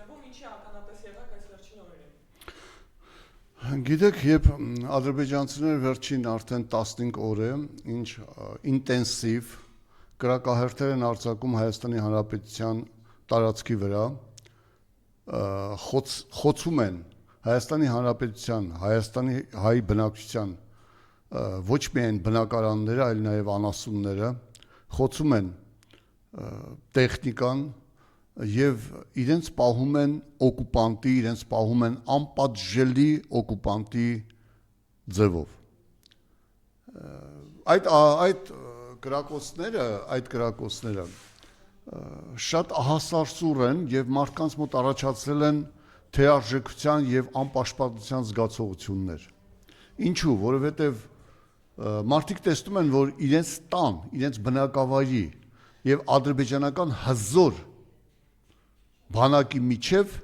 գտնվում, ինչի ականատես եղաք այս վերջին օրերին։ Գիտեք, երբ ադրբեջանցիները վերջին արդեն 15 օր է, ինչ ինտենսիվ կրակահերթեր են արձակում Հայաստանի Հանրապետության տարածքի վրա, խոցում են Հայաստանի Հանրապետության, Հայաստանի հայ բնակչության ոչ միայն բնակարանները, այլ նաև անասունները, խոցում են տեխնիկան եւ իրենց պահում են օկուպանտի, իրենց պահում են անպատժելի օկուպանտի ձևով։ Այդ կրակոցները շատ ահասարսուր են եւ մարդկանց մոտ առաջացրել են թեարժեքության եւ անպաշտպանության զգացողություններ։ Ինչու՞, որովհետեւ մարդիկ տեսնում են, որ իրենց տան, իրենց բնակավայրի եւ ադրբեջանական հզոր բանակի միջև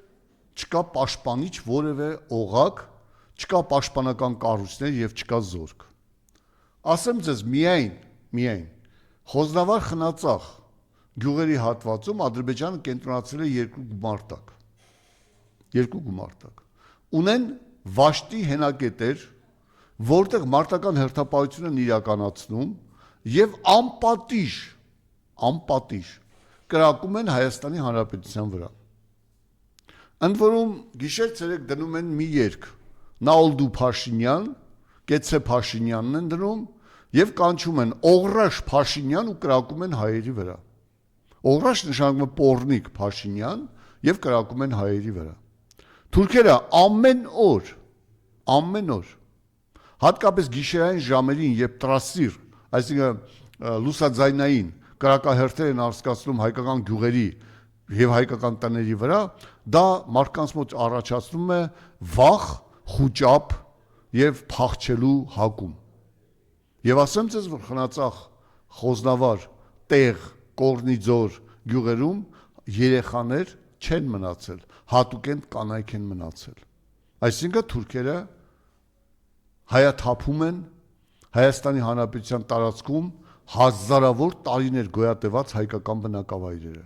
չկա պաշտպանիչ որևէ օղակ, չկա պաշտպանական կառույցներ եւ չկա զորք։ Ասեմ ձեզ միայն Խոզնավար Խնածախ գյուղերի հատվածում Ադրբեջանը կենտրոնացրել է երկու գումարտակ։ Ունեն վաշտի հենակետեր, որտեղ մարտական հերթապահություն են իրականացնում եւ անպատիժ կրակում են Հայաստանի Հանրապետության վրա։ Ընդ որում գիշեր-ցերեկ դնում են մի երգ, Նաուլդու Փաշինյան, Կեցե Փաշինյանն են դնում եւ կանչում են Օղրաշ Փաշինյան ու կրակում են հայերի վրա։ Օղրաշ նշանակում է պոռնիկ Փաշինյան եւ կրակում են հայերի վրա։ Թուրքերը ամեն օր հատկապես գիշերային ժամերին, երբ տրասիր, այսինքն լուսաձայնային կրակահերթեր են անցկացնում հայկական գյուղերի եւ հայկական տների վրա, դա մարդկանց մոտ առաջացնում է վախ, խուճապ եւ փախչելու հակում։ Եվ ասեմ ձեզ, որ Խնածախ, Խոզնավար, Տեղ, Կորնիձոր գյուղերում երեխաներ չեն մնացել, հատուկենտ կանայք են մնացել։ Այսինքն թուրքերը հայաթափում են Հայաստանի Հանրապետության տարածքում հազարավոր տարիներ գոյատևած հայկական բնակավայրերը։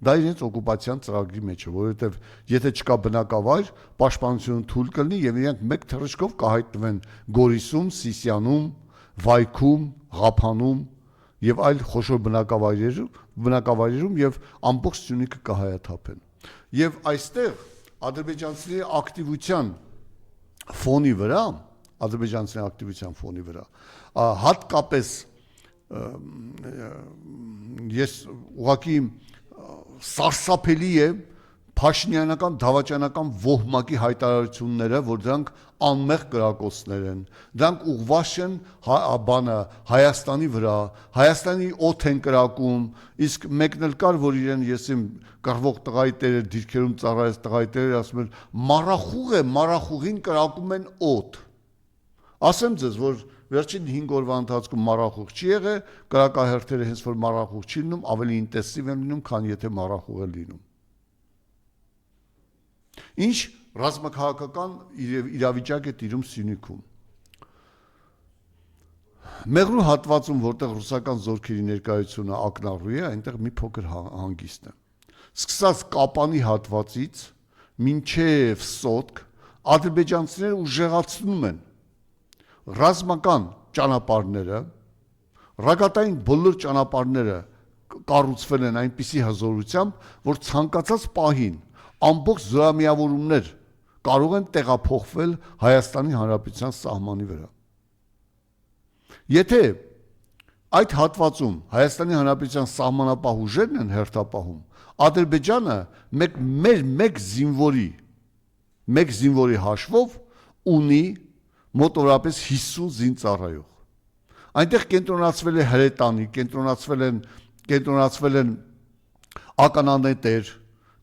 Դա իրենց օկուպացիան ծրագրի մեջ է, որովհետև եթե չկա բնակավայր, պաշտպանությունը թույլ կլինի եւ իրենք մեկ թռիչքով կհայտնվեն Գորիսում, Սիսիանում, Վայքում, Ղափանում եւ այլ խոշոր բնակավայրերում եւ ամբողջ Սյունիքը կհայաթափեն։ Եվ այստեղ ադրբեջանցիների ակտիվության ֆոնի վրա, հատկապես ես ուղղակի սարսափելի է Փաշինյանական դավաճանական ոհմակի հայտարարությունները, որ դրանք անմեղ կրակոցներ են, դրանք ուղղված են Հայաստանի վրա, Հայաստանի օդ են կրակում, իսկ մեկն էլ կար, որ իրեն եսիմ կռվող տղայի տերը դիրքերում ծառայեց տղայի տերը, ասում էր մառախուղ է, մառախուղին կրակում են օդ։ Ասեմ ձեզ, որ վերջին 5 օրվա ընթացքում մառախուղ չի եղել, կրակահերթերը հենց որ մառախուղ չի լինում, ավելի ինտենսիվ են լինում, քան եթե մառախուղ է լինում։ Ինչ ռազմաքաղաքական իրավիճակ է տիրում Սյունիքում։ Մեղրու հատվածում, որտեղ ռուսական զորքերի ներկայությունը ակնառու է, այնտեղ մի փոքր հանգիստ է։ Սկսած Կապանի հատվածից մինչև Սոտք ադրբեջանցիները ուժեղացնում են ռազմական ճանապարհները, ռակետային բոլոր ճանապարհները կառուցվել են այնպիսի հզորությամբ, որ ցանկացած պահին ամբողջ զորամիավորումներ կարող են տեղափոխվել Հայաստանի Հանրապետության սահմանի վրա։ Եթե այդ հատվածում Հայաստանի Հանրապետության սահմանապահ ուժերն են հերթապահում, Ադրբեջանը մեկ զինվորի հաշվով ունի մոտորապես 50 զինծառայող։ Այնտեղ կենտրոնացվել է հրետանի, կենտրոնացվել են ականանետեր,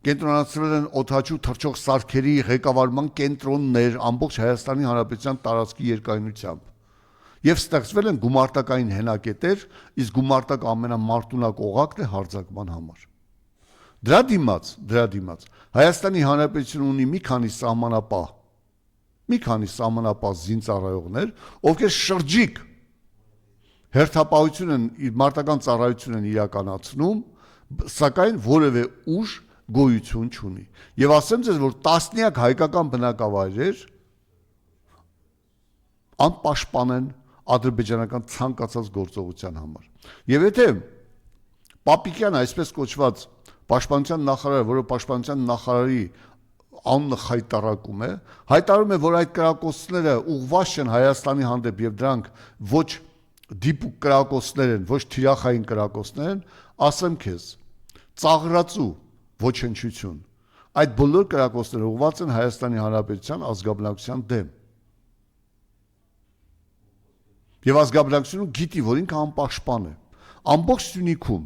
կենտրոնացվել են օդաչու թռչող սարքերի ղեկավարման կենտրոններ ամբողջ Հայաստանի Հանրապետության տարածքի երկայնությամբ։ Եվ ստեղծվել են գումարտակային հենակետեր, իսկ գումարտակ ամենամարտունակ օղակն է հարձակման համար։ Դրա դիմաց Հայաստանի Հանրապետությունը ունի մի քանի սահմանապահ զինծառայողներ, ովքեր շրջիկ հերթապահություն են, մարտական ծառայություն են իրականացնում, սակայն որևէ ուժ գոյություն չունի։ Եվ ասեմ ձեզ, որ տասնյակ հայկական բնակավայրեր անպաշտպան են ադրբեջանական ցանկացած գործողության համար։ Եվ եթե Պապիկյան այսպես կոչված պաշտպանության նախարարը, որը պաշտպանության նախարարի անունը հայտարարում է, որ այդ կրակոցները ուղղված չեն Հայաստանի հանդեպ եւ դրանք ոչ դիպուկ կրակոցներ են, ոչ թիրախային կրակոցներ են, ասեմ քեզ, ծաղրածու ոչնչություն։ Այդ բոլոր կրակոցները ուղղված են Հայաստանի Հանրապետության ազգաբնակության դեմ։ Եվ ազգաբնակությունը գիտի, որ ինքը անպաշտպան է։ Ամբողջ Սյունիքում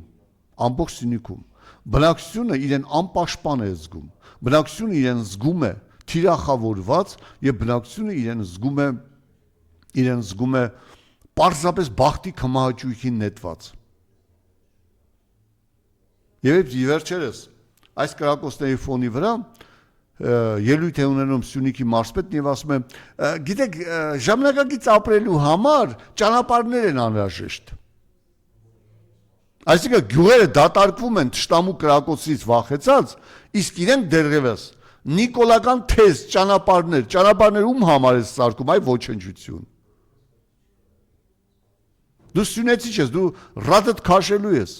բնակչությունը իրեն անպաշտպան է զգում։ Բնակչությունը իրեն զգում է թիրախավորված եւ բնակչությունը իրեն զգում է պարզապես բախտի կմահաճույքին նետված։ Եվ վերջերս այս կրակոցների ֆոնի վրա ելույթ է ունենում Սյունիքի մարզպետն եւ ասում է, գիտեք, ժամանակակից ապրելու համար ճանապարհներ են անհրաժեշտ։ Այսինքն գյուղերը դատարկվում են թշնամու կրակոցից վախեցած, իսկ իրենք դեռևս նիկոլական թեզ ճանապարհներ ում համար է սարքում, այ ոչնչություն։ Դու սյունեցի ես, դու ռադդ քաշելու ես։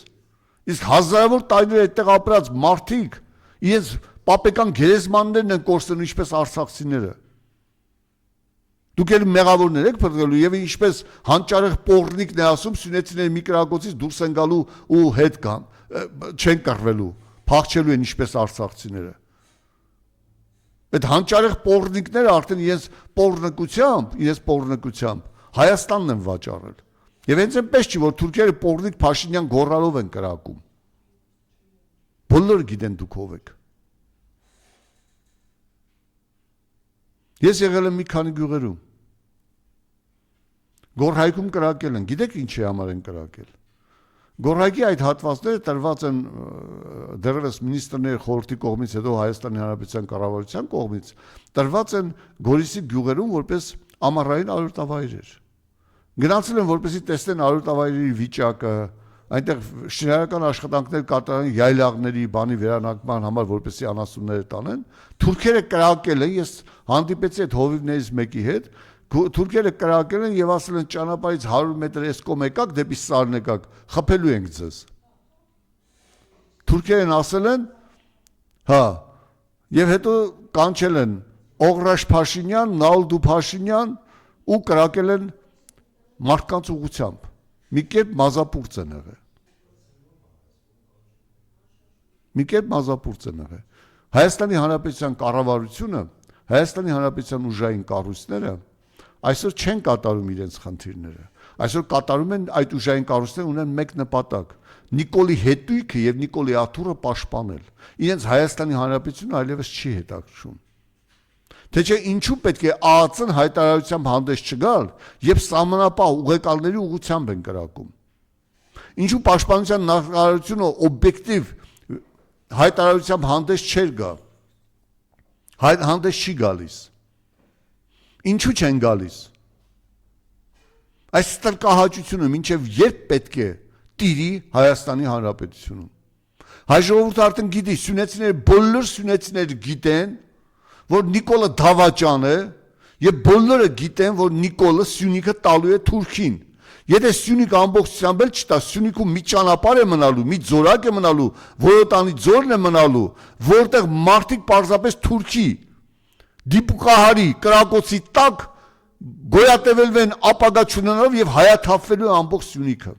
Իսկ հազարավոր տարիներ այդտեղ ապրած մարդիկ իրենց պապեկան գերեզմաններն են կորցնում, ինչպես արցախցիները։ Դուք էլ մեղավորներ եք փրկելու եւ ինչպես հանճարեղ պոռնիկն է ասում, սյունեցիները մի կրակոցից դուրս են գալու ու հետ կան, չեն կռվելու, փախչելու են ինչպես արցախցիները։ Այդ հանճարեղ պոռնիկները արդեն իրենց պոռնկությամբ Հայաստանն են վաճառել։ Եվ հենց այնպես չի, որ թուրքերը պոռնիկ Փաշինյան գոռալով են կրակում։ Բոլորը գիտեն դուք ով եք։ Ես եղել եմ մի քանի գյուղերում։ Գորհայքում կրակել են, գիտեք ինչի համար են կրակել։ Գորհայքի այդ հատվածները տրված են դեռևս մինիստրների խորհրդի կողմից, հետո Հայաստանի Հանրապետության կառավարության կողմից, տրված են Գորիսի գյուղերում որպես ամառային արոտավայրեր։ Գնացել են որպեսզի տեսնեն արոտավայրերի վիճակը, այնտեղ շինարարական աշխատանքներ կատարեն յայլաղների բանի վերանակման համար, որպեսզի անասունները տանեն։ Թուրքերը կրակել են, ես հանդիպեցի այդ հովիվներից մեկի հետ, թուրքերը կրակել են եւ ասել են ճանապարհից 100 մետր էս կողմ եկաք դեպի Սարն եկաք, խփելու ենք ձեզ։ Թուրքերն ասել են, հա, եւ հետո կանչել են Օղրաշ Փաշինյան, Նալդու Փաշինյան ու կրակել են մարդկանց ուղությամբ։ Մի կերպ մազապուրծ են եղել։ Հայաստանի Հանրապետության կառավարությունը, Հայաստանի Հանրապետության ուժային կառույցները այսօր չեն կատարում իրենց խնդիրները։ Այսօր կատարում են այդ ուժային կառույցները ունեն մեկ նպատակ՝ Նիկոլի հետույքը եւ Նիկոլի աթոռը պաշտպանել։ Իրենց Հայաստանի Հանրապետությունը այլևս չի հետաքրքրում։ Թե չէ ինչու պետք է ԱԱՑ-ն հայտարարությամբ հանդես չգալ եւ սահմանապահ ուղեկալների ուղղությամբ են կրակում։ Ինչու պաշտպանության նախարարությունը օբյեկտիվ հայտարարությամբ հանդես չէր գա։ Հանդես չի գալիս։ Ինչու չեն գալիս։ Այս ստրկահաճությունը մինչև երբ պետք է տիրի Հայաստանի Հանրապետությունում։ Հայ ժողովուրդը արդեն գիտի, բոլոր սյունեցիները գիտեն, որ Նիկոլը դավաճան է եւ բոլորը գիտեն, որ Նիկոլը Սյունիքը տալու է Թուրքին։ Եթե Սյունիքը ամբողջությամբ էլ չտա, Սյունիքում մի ճանապարհ է մնալու, մի ձորակ է մնալու, Որոտանի ձորն է մնալու, որտեղ մարդիկ պարզապես Թուրքի դիպուկահարի կրակոցի տակ գոյատևելու են ապագա չունենալով եւ հայաթափվելու է ամբողջ Սյունիքը։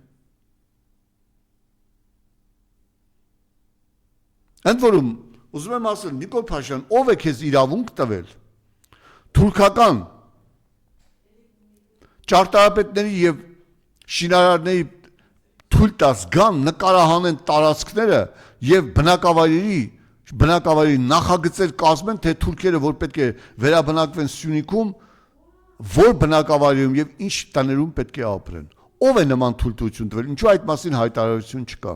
Ընդ որում ուզում եմ ասել, Նիկոլ Փաշյան, ով է քեզ իրավունք տվել թուրքական ճարտարապետների եւ շինարարների թույլ տաս գան նկարահանեն տարածքները եւ բնակավայրի նախագծեր կազմեն, թե թուրքերը որ պետք է վերաբնակվեն Սյունիքում, որ բնակավայրում եւ ինչ տաներում պետք է ապրեն։ Ով է նման թույլտվություն տվել, ինչու այդ մասին հայտարարություն չկա։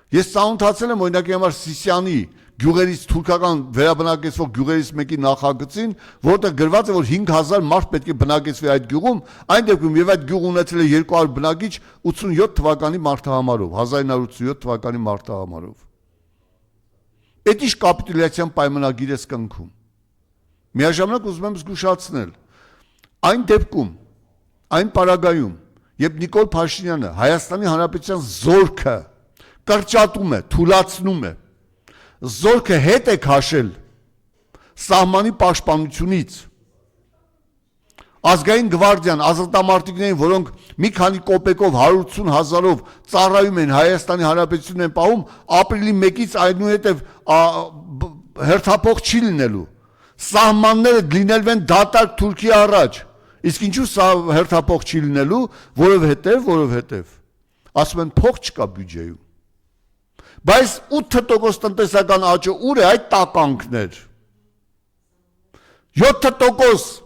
Ես ծանոթացել եմ օրինակի համար Սիսյանի գյուղերից թուրքական վերաբնակեցվող գյուղերից մեկի նախագծին, որտեղ գրված է, որ 5000 մարդ պետք է բնակեցվի այդ գյուղում, այն դեպքում եւ այդ գյուղը ունեցել է 200 բնակիչ 87 թվականի մարտահամարով, 1987 թվականի մարտահամարով։ Այդ ինչ կապիտուլյացիան պայմանագիր ես կնքում։ Միաժամանակ ուզում եմ զգուշացնել, այն դեպքում, այն պարագայում, երբ Նիկոլ Փաշինյանը Հայաստանի Հանրապետության զորքը կրճատում է, թուլացնում է, զորքը հետ է քաշել սահմանի պաշտպանությունից, ազգային գվարդիան, ազատամարտիկներին, որոնք մի քանի կոպեկով, 180,000-ով ծառայում են Հայաստանի Հանրապետությունն են պահում, ապրիլի 1-ից այնուհետև հերթափոխ չի լինելու։ Սահմանները լինելու են դատարկ Թուրքիա առաջ։ Իսկ ինչու սա հերթափոխ չի լինելու, որովհետև ասում են փող չկա բյուջեում։ Բայց 8% տնտեսական աճը ուր է, այդ տականքներ։ 7%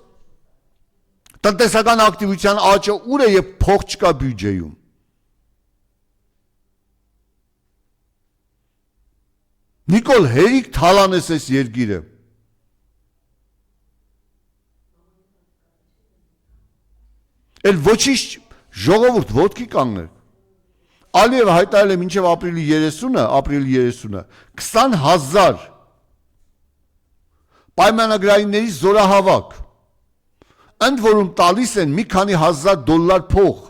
տնտեսական ակտիվության աճը ուր է եւ փող չկա բյուջեում։ Նիկոլ, հերիք թալանես այս երկիրը։ Էլ ոչինչ ժողովուրդ ոտքի կանգներ։ Ալիևը հայտարարել է մինչև ապրիլի 30-ը 20,000 պայմանագրայինների զորահավաք, ընդ որում տալիս են մի քանի հազար $1000 փող։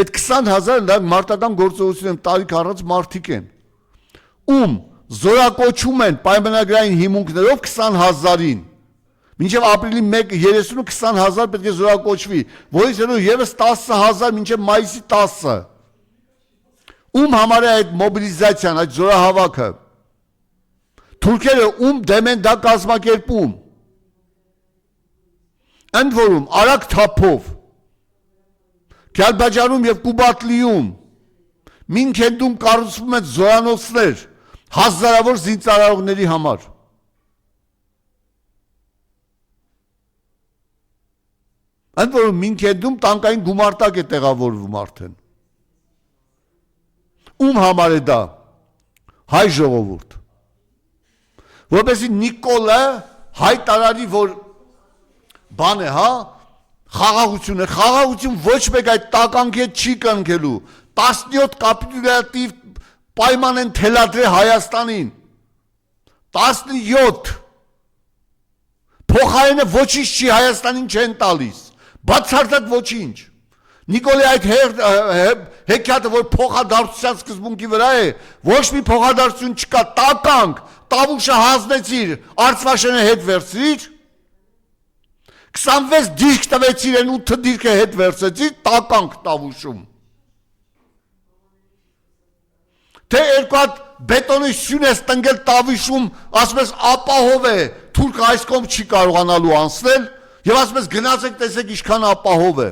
Այդ 20,000 նրանք մարտական գործողություն են տարիք առած մարդիկ են, ում զորակոչում են պայմանագրային հիմունքներով 20,000-ին, մինչև ապրիլի 1-30-ը 20,000 պետք է զորակոչվի, որից հետո ևս 10,000 մինչև մայիսի 10-ը։ Ում համար է այդ մոբիլիզացիան, այդ զորահավաքը։ Թուրքերը ում դեմ են դա կազմակերպում։ Ընդ որում արագ թափով Քյալբաջարում եւ Կուբատլիում Մինքենդում կառուցվում են զորանոցներ հազարավոր զինծառայողների համար։ Ընդ որում Մինքենդում տանկային գումարտակ է տեղավորվում արդեն։ Ում համար է դա։ Հայ ժողովուրդ։ Որպեսզի Նիկոլը հայտարարի, որ բան է, հա, խաղաղություն է, խաղաղություն ոչ մեկ այդ տականքի հետ չի կնքելու, 17 կապիտուլյատիվ պայման են թելադրել Հայաստանին, 17, փոխարենը ոչինչ չի Հայաստանին չեն տալիս, բացարձակ ոչինչ, Նիկոլի այդ հեքիաթը, որ փոխադարձության սկզբունքի վրա է, ոչ մի փոխադարձություն չկա, տականք, տավուշը հանձնեցիր, Արցվաշենը հետ վերցրիր, 26 դիրք տվեցիր, են 8 դիրքը հետ վերցեցիր, տականք տավուշում։ Թե երկու հատ բետոնի սյուն ես տնգել տավիշում, ասում ես ապահով է, թուրքը այս կողմ չի կարողանալու անցնել, եւ ասում ես գնացեք տեսեք ինչքան ապահով է։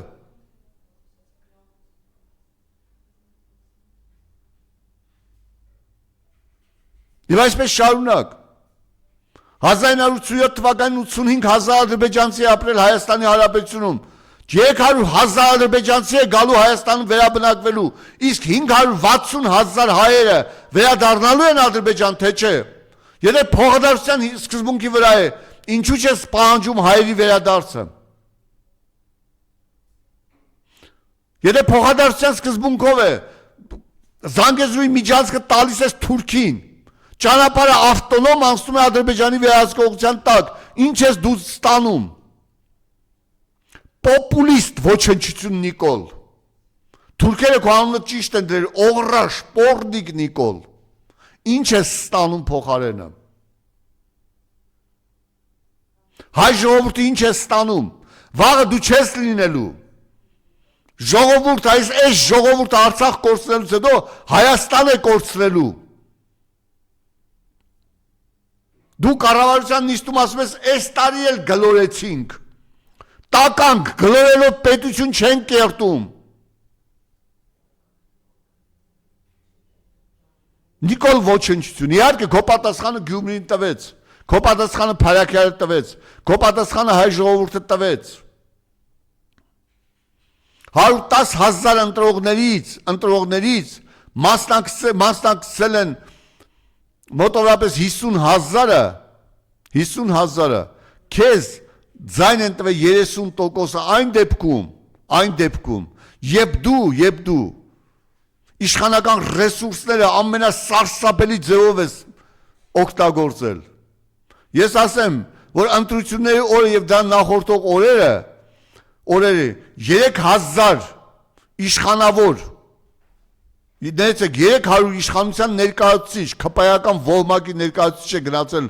Եվ այսպես շարունակ, 1987 թվականին 85,000 ադրբեջանցի է ապրել Հայաստանի Հանրապետությունում, 300,000 ադրբեջանցի է գալու Հայաստանում վերաբնակվելու, իսկ 560,000 հայերը վերադառնալու են Ադրբեջան, թե չէ։ Եթե փոխադարձության սկզբունքի վրա է, ինչու՞ չես պահանջում հայերի վերադարձը։ Եթե փոխադարձության սկզբունքով է, Զանգեզուրի միջանցքը տալիս ես Թուրքին, ճանապարհը ավտոնոմ անցնում է Ադրբեջանի վերահսկողության տակ, ինչ ես դու ստանում։ Պոպուլիստ ոչնչություն Նիկոլ։ Թուրքերը քո անունը ճիշտ են դրել, օղրաշ, պորնիկ Նիկոլ։ Ինչ ես ստանում փոխարենը։ Հայ ժողովուրդը ինչ ես ստանում։ Վաղը դու չես լինելու։ Ժողովուրդ, այս ժողովուրդը Արցախ կորցնելուց հետո Հայաստան է կորցնելու։ Դու կառավարության նիստում ասում ես, այս տարի էլ գլորեցինք, տականք գլորելով պետություն չեն կերտում։ Նիկոլ ոչնչություն, իհարկե քո պատասխանը Գյումրին տվեց, քո պատասխանը Փարաքյալը տվեց, քո պատասխանը հայ ժողովուրդը տվեց։ 110,000 ընտրողներից մասնակցել են մոտավորապես 50,000-ը, քեզ ձայն են տվել 30%-ը այն դեպքում, երբ դու իշխանական ռեսուրսները ամենասարսափելի ձևով ես օգտագործել։ Ես ասեմ, որ ընտրությունների օրը եւ դա նախորդող օրերը 3000 իշխանավոր Դերեցեք 300 իշխանության ներկայացուցիչ, քպայական ողմակի ներկայացուցիչ է գնացել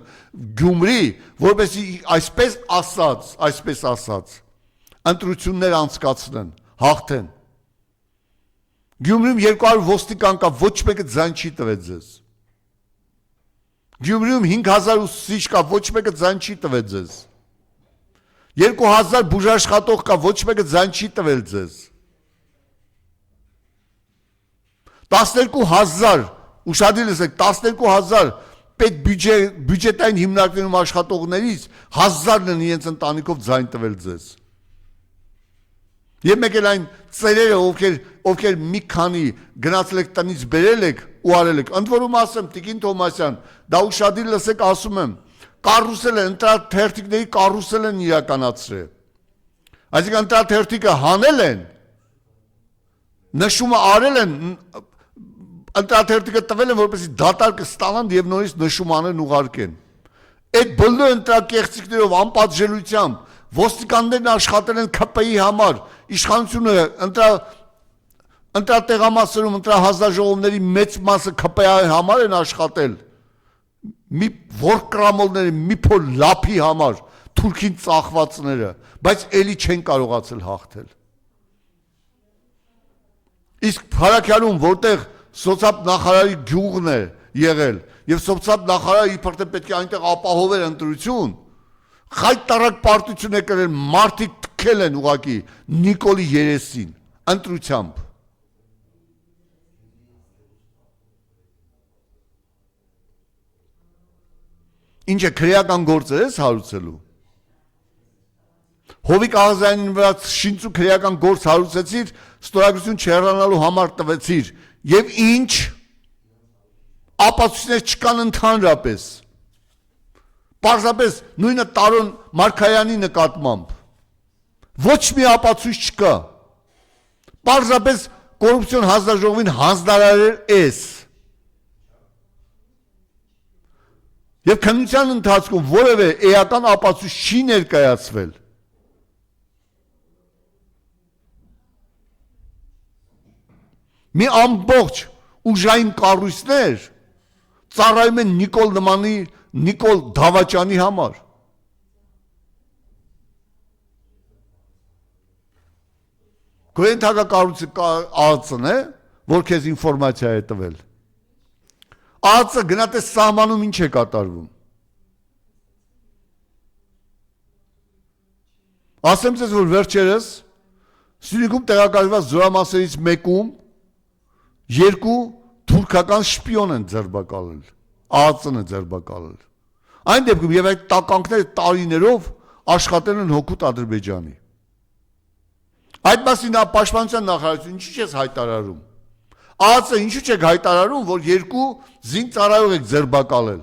Գյումրի, որպեսզի այսպես ասած, ընտրություններ անցկացնեն, հաղթեն։ Գյումրիում 200 ոստիկան կա, ոչ մեկը ձայն չի տվեց ձեզ։ Գյումրիում 5000 ուսուցիչ կա, ոչ մեկը ձայն չի տվել ձեզ։ 2000 բուժաշխատող կա, ոչ մեկը ձայն չի տվել ձեզ։ 12000 ուշադիր լսեք 12000 պետ բյուջետային հիմնարկներում աշխատողներից 1000-ն են իրենց ընտանիքով ձայն տվել ձեզ։ Եվ մեկ էլ այն ծերերը, ովքեր մի քանի գնացել եք տնից բերել եք ու արել եք։ Ընդ որում ասեմ, Տիկին Թոմասյան, դա ուշադիր լսեք, ասում եմ, կարուսել են, ընտրաթերթիկների կարուսել են իրականացրել։ Այսինքն ընտրաթերթիկը հանել են, նշումը արել են, ընտրաթերթիկը տվել են, որպեսզի դատարկը ստանան եւ նորից նշումանեն ուղարկեն։ Այդ բոլոր ընտրակեղծիքներով անպատժելությամբ ոստիկաններն աշխատել են ՔՊ-ի համար, իշխանությունը ընտրատեղամասերում ընտրահազարժողովների մեծ մասը ՔՊ-ի համար են աշխատել։ Մի որկրամոլների մի փոլ լափի համար, թուրքին ծախվածները, բայց էլի չեն կարողացել հաղթել։ Իսկ Փարաքյանում, որտեղ սոցիալ նախարարի գյուղն է եղել, եւ սոցիալ նախարարը իբր թե պետք է այնտեղ ապահովել ընտրություն, խայտարակ պարտություն է կրել, մարդիկ թքել են ուղակի Նիկոլի երեսին, ընտրությամբ։ Ինչ է քրեական գործեր ես հարուցելու։ Հովիկ Աղազյանին վրա շինծու քրեական գործ հարուցեցիր, ստորագրություն չհեռանալու համար տվեցիր, եւ ինչ ապացույցներ չկան ընդհանրապես։ Պարզապես նույնը Տարոն Մարգարյանի նկատմամբ։ Ոչ մի ապացույց չկա։ Պարզապես կոռուպցիոն հանձնաժողովին հանձնարարել ես։ Եվ քննության ընթացքում որևէ էական ապացույց չի ներկայացվել։ Մի ամբողջ ուժային կառույցներ ծառայում են Նիկոլ Դավաճանի համար։ Գոյենթակա կառույցը ԱԱՑ-ն է, որ քեզ ինֆորմացիա է տվել։ ԱԱՑ-ը գնահատես սահմանում ինչ է կատարվում։ Ասեմ ձեզ, որ վերջերս Սյունիքում տեղակայված զորամասերից մեկում 2 թուրքական շպիոն են ձերբակալել, ԱԱՑ-ն է ձերբակալել։ Այն դեպքում եւ այդ տականքները տարիներով աշխատել են հօգուտ Ադրբեջանի։ Այդ մասին պաշտպանության նախարարությունը ինչու՞ չես հայտարարում։ ԱԱՑ-ը ինչու՞ չեք հայտարարում, որ 2 զինծառայող եք ձերբակալել։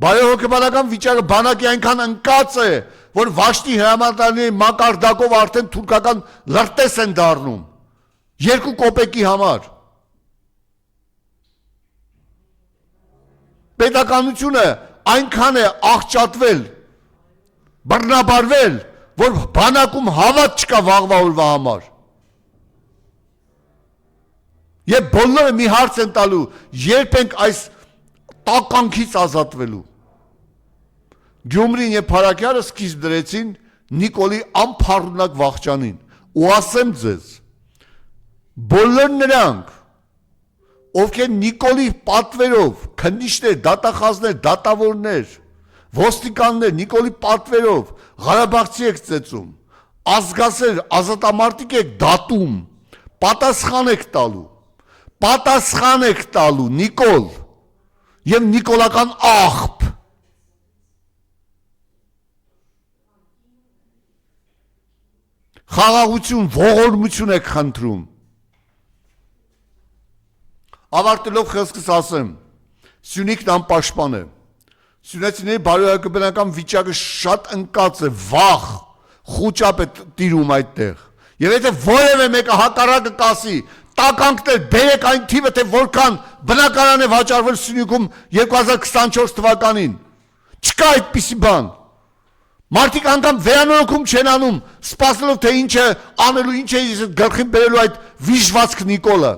Բարեհոգեբանական վիճակը բանակի այնքան ընկած է, որ Վաշտի հրամանատարների մակարդակով արդեն թուրքական լրտես են դառնում 2 կոպեկի համար։ Պետականությունը այնքան է աղճատվել, բռնաբարվել, որ բանակում հավատ չկա վաղվա օրվա համար։ Եվ բոլորը մի հարց են տալու, երբ ենք այս տականքից ազատվելու։ Գյումրին եւ Փարաքյանը սկիզբ դրեցին Նիկոլի անփառունակ վախճանին։ Ու ասեմ ձեզ, բոլոր նրանք, ովքեր Նիկոլի պատվերով, քննիչներ, դատախազներ, դատավորներ, ոստիկաններ, Նիկոլի պատվերով Ղարաբաղցի եք ծեծում, ազգասեր, ազատամարտիկ եք դատում, պատասխան եք տալու Նիկոլ եւ նիկոլական աղբ։ Խաղաղություն, ողորմություն եք խնդրում։ Ավարտելով խոսքս ասեմ, Սյունիքն անպաշտպան է։ Սյունեցիների բարոյական վիճակը շատ ընկած է, վախ, խուճապ է տիրում այդտեղ։ Եվ եթե որևէ մեկը հակառակը կասի, տականքներ, բերեք այն թիվը, թե որքան բնակարան է վաճառվել Սյունիքում 2024 թվականին։ Չկա այդպիսի բան։ Մարդիկ անգամ վերանորոգում չեն անում, սպասելով թե ինչ է անելու, ինչ է գլխին բերելու այդ վիժվածք Նիկոլը։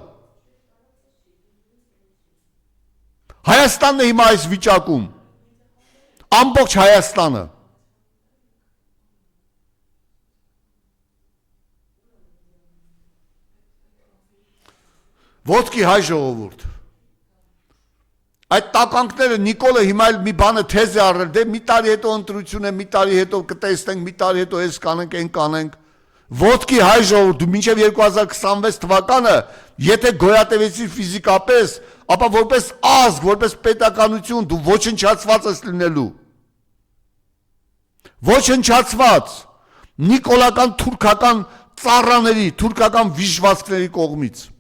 Հայաստանն է հիմա այս վիճակում։ Ամբողջ Հայաստանը։ Ոտքի հայ ժողովուրդ։ Այդ տականքները Նիկոլը հիմա էլ մի բանը թեզ է առել, դե մի տարի հետո ընտրություն է, մի տարի հետո կտեսնենք, մի տարի հետո այս կանենք, այն կանենք։ Ոտքի հայ ժողովուրդ, դու մինչև 2026 թվականը, եթե գոյատևեցիր ֆիզիկապես, ապա որպես ազգ, որպես պետականություն դու ոչնչացված ես լինելու։ Ոչնչացված նիկոլական թուրքական ծառաների, թուրքական վիժվածքների կողմից։